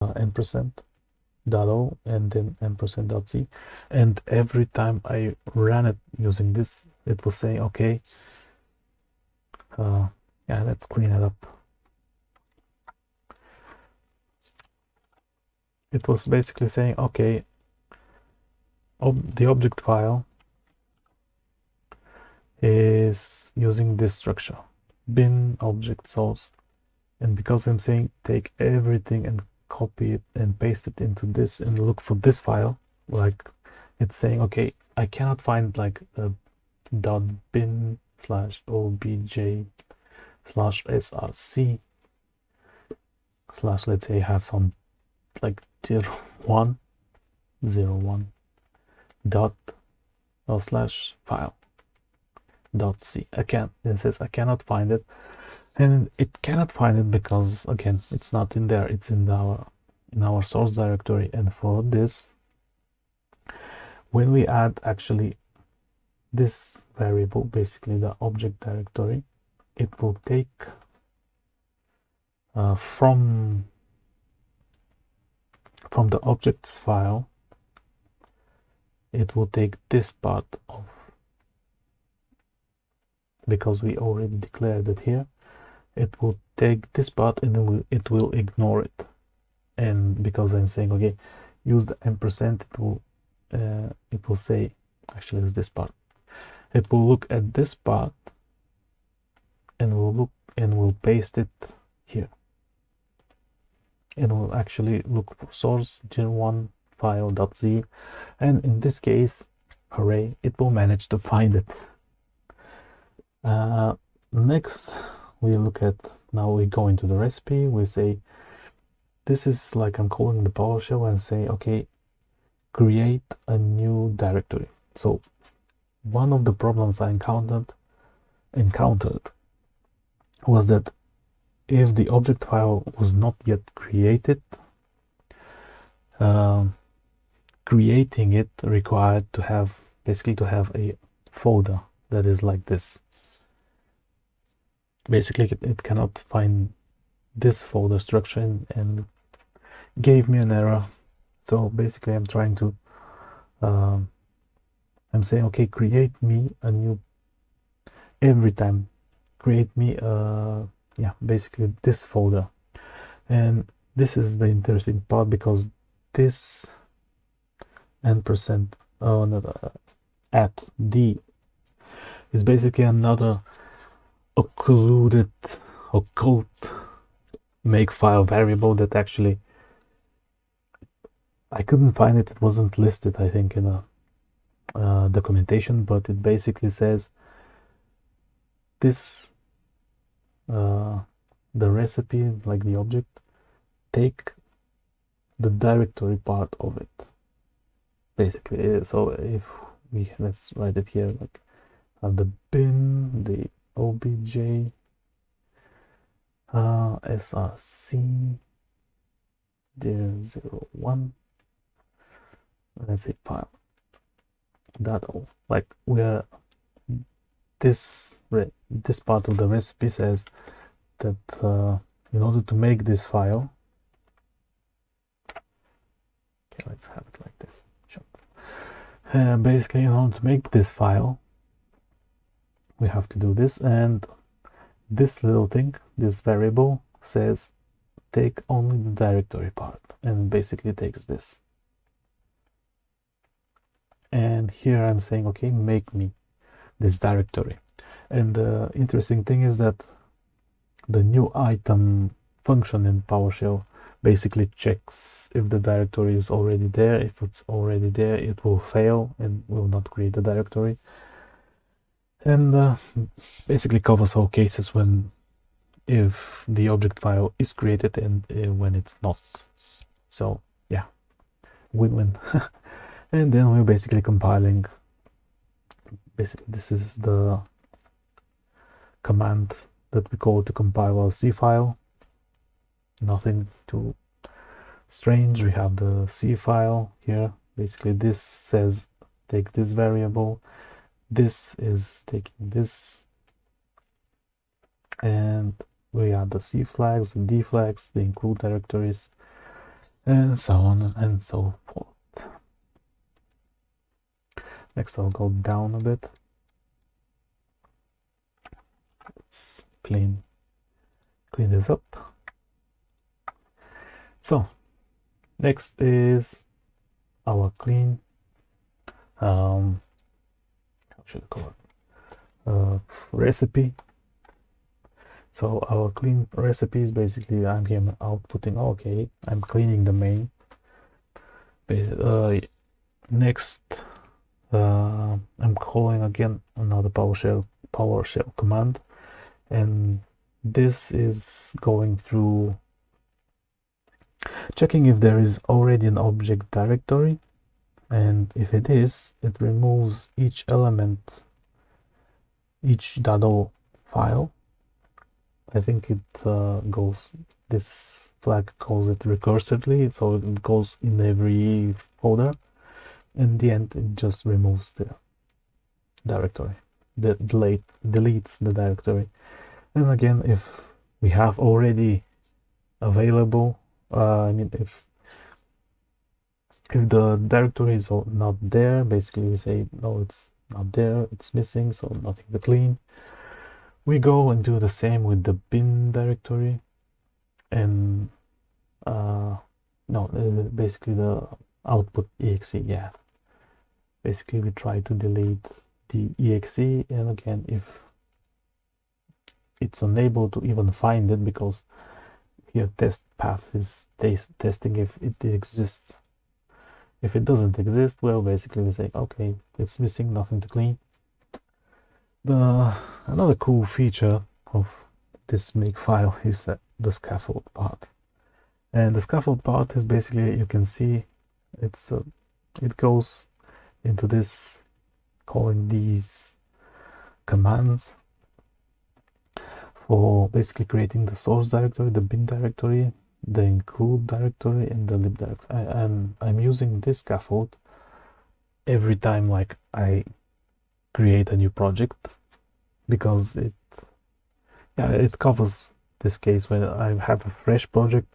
ampersand .o and then ampersand.c, and every time I ran it using this, it was saying, okay, yeah, let's clean it up. It was basically saying, okay, the object file is using this structure, bin object source, and because I'm saying take everything and copy it and paste it into this and look for this file, like it's saying, okay, I cannot find like a .bin / obj / src / let's say I have some like 01 dot or / file .c. It says I cannot find it, and it cannot find it because again it's not in there, it's in our source directory. And for this, when we add actually this variable, basically the object directory, it will take from the objects file, it will take this part of, because we already declared it here, it will take this part and then it will ignore it. And because I'm saying, okay, use the ampersand, it will say, actually it's this part, it will look at this part and will paste it here, and will actually look for source gen1 file.z, and in this case, hooray, it will manage to find it. Next we look at, now we go into the recipe, we say, this is like I'm calling the PowerShell and say, okay, create a new directory. So one of the problems I encountered was that if the object file was not yet created, creating it required to have a folder that is like this. Basically, it cannot find this folder structure and gave me an error. So basically, I'm trying to I'm saying, okay, create me a new, every time create me basically this folder. And this is the interesting part, because this ampersand at d is basically another occult Makefile variable that actually I couldn't find it. It wasn't listed, I think, in a documentation, but it basically says this the recipe, like the object, take the directory part of it, basically. So if let's write it here, like the bin, the obj src 001, let's say file .o, like where this part of the recipe says that in order to make this file, okay, let's have it like this. Sure. Basically, in order to make this file, we have to do this, and this little thing, this variable, says take only the directory part, and basically takes this. And here I'm saying, okay, make me this directory. And the interesting thing is that the new item function in PowerShell basically checks if the directory is already there. If it's already there, it will fail and will not create a directory. And basically covers all cases if the object file is created and when it's not. So yeah, win-win. And then we're basically compiling. Basically, this is the command that we call to compile our C file. Nothing too strange. We have the C file here. Basically, this says take this variable. This is taking this, and we add the C flags, the D flags, the include directories, and so on and so forth. Next I'll go down a bit. Let's clean this up. So next is our clean how should I call it, recipe. So our clean recipe is basically I'm here outputting, okay, I'm cleaning the main. Next I'm calling again another PowerShell command, and this is going through checking if there is already an object directory, and if it is, it removes each element, each .o file. I think it goes, this flag calls it recursively, so it goes in every folder. In the end, it just removes the directory, deletes the directory. And again, if we have already available, I mean, if the directory is not there, basically we say no, it's not there, it's missing, so nothing to clean. We go and do the same with the bin directory, and basically the output exe. Yeah, basically we try to delete the exe, and again, if it's unable to even find it, because here test path is testing if it exists. If it doesn't exist, well, basically we say okay, it's missing, nothing to clean. Another cool feature of this Makefile is the scaffold part, and the scaffold part is basically, you can see it goes into this, calling these commands for basically creating the source directory, the bin directory, the include directory, and the lib directory. And I'm using this scaffold every time like I create a new project, because it covers this case where I have a fresh project.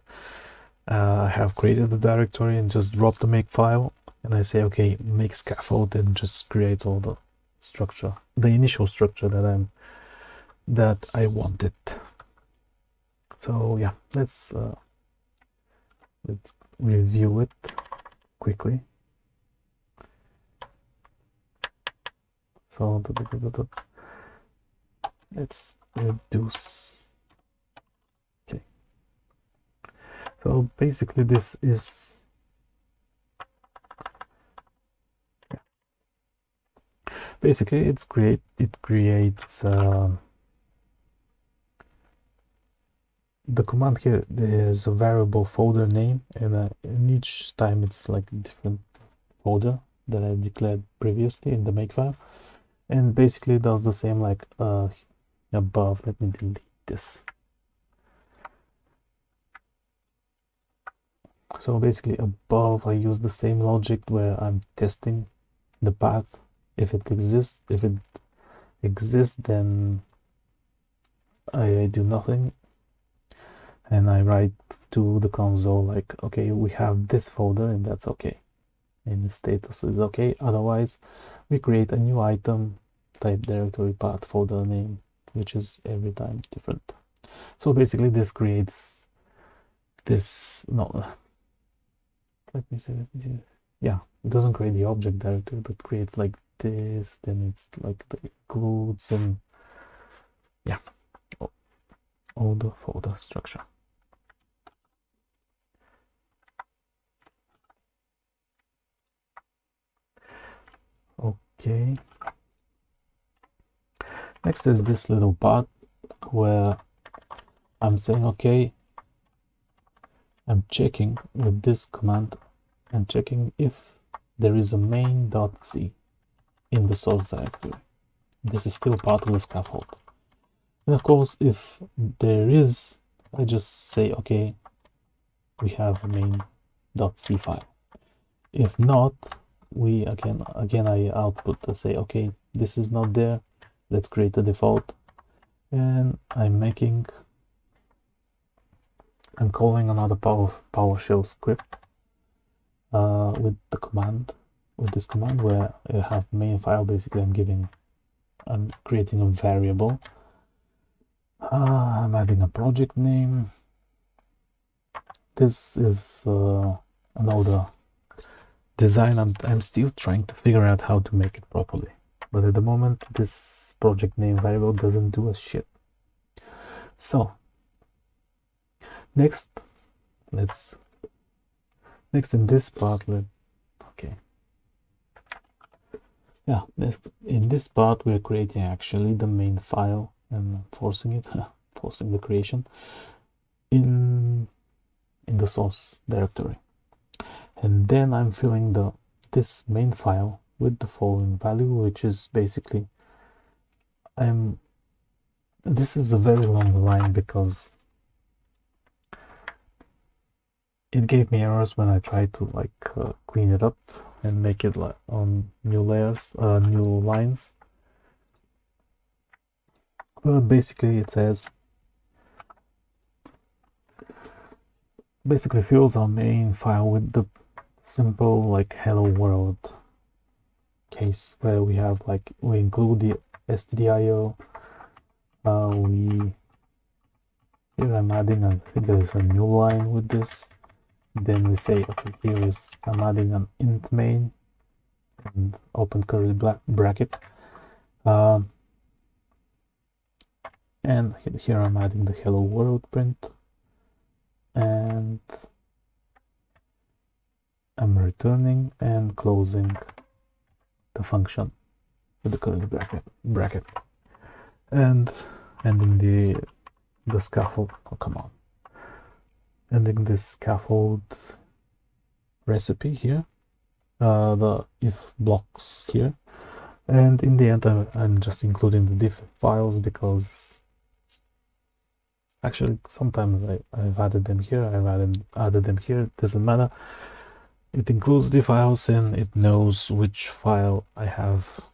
I have created the directory and just drop the Makefile, and I say okay, make scaffold, and just creates all the structure, the initial structure that I wanted. So yeah, let's review it quickly. So let's reduce. Okay, so basically this is, basically it creates the command here. There's a variable folder name, and each time it's like a different folder that I declared previously in the Makefile, and basically does the same like above. Let me delete this. So basically above I use the same logic where I'm testing the path. If it exists, then I do nothing, and I write to the console like okay, we have this folder, and that's okay, and the status is okay. Otherwise we create a new item, type directory path folder name, which is every time different. So basically this creates this, no, let me see, yeah, it doesn't create the object directory, but creates like this, then it's like the includes, and yeah, all the folder structure. Okay, next is this little part where I'm saying okay, I'm checking with this command and checking if there is a main.c in the source directory. This is still part of the scaffold, and of course if there is, I just say okay, we have a main.c file. If not, we again I output to say okay, this is not there, let's create a default, and I'm calling another PowerShell script with this command where I have main file. Basically, I'm creating a variable. I'm adding a project name. This is an older design, and I'm still trying to figure out how to make it properly. But at the moment, this project name variable doesn't do a shit. So next in this part, next in this part we're creating actually the main file and forcing the creation in the source directory, and then I'm filling this main file with the following value, which is basically this is a very long line because it gave me errors when I tried to clean it up and make it on new layers, new lines. But basically it says, basically fills our main file with the simple hello world case, where we have we include the stdio. Here I'm adding, I think there is a new line with this. Then we say, okay, I'm adding an int main and open curly bracket. And here I'm adding the hello world print, and I'm returning and closing the function with the curly bracket, and ending the scaffold. Oh, come on. Ending this scaffold recipe here, the if blocks here, and in the end I'm just including the diff files because actually sometimes I've added them here, added them here, it doesn't matter. It includes the files and it knows which file I have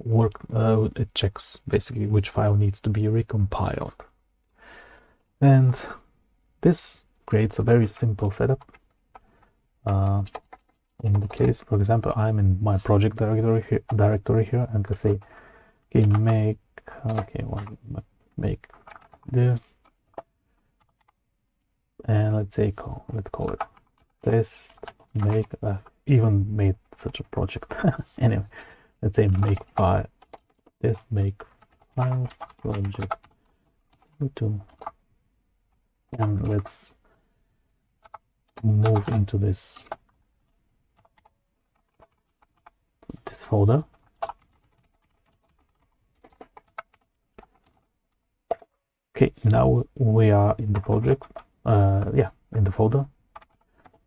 it checks basically which file needs to be recompiled, and this creates a very simple setup. In the case, for example, I'm in my project directory here, and I say, okay, make this, and let's call it test make. Even made such a project. Anyway, let's say make file project 2, and let's move into this folder. Okay, now we are in the project, in the folder.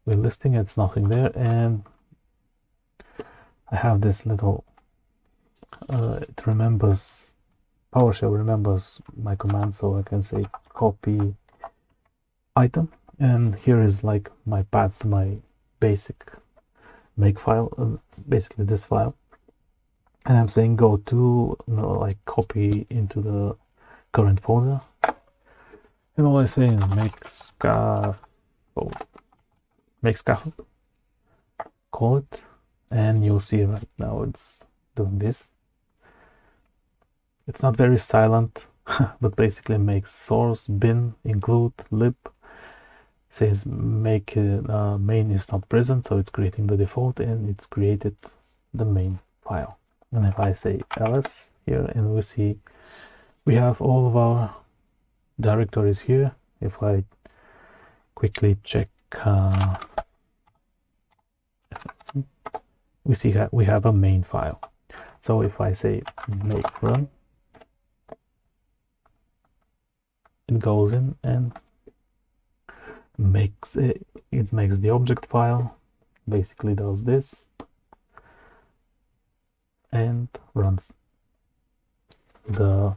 We're listing, it's nothing there, and I have this little PowerShell remembers my command, so I can say copy item, and here is my path to my basic Makefile, basically this file, and I'm saying go to copy into the current folder, and all I say is make scaffold, call it, and you'll see right now it's doing this. It's not very silent, but basically makes source bin include lib, says make main is not present, so it's creating the default, and it's created the main file. And if I say ls here, and we see we have all of our directories here. If I quickly check, we see we have a main file. So if I say make run, it goes in and makes the object file, basically does this, and runs the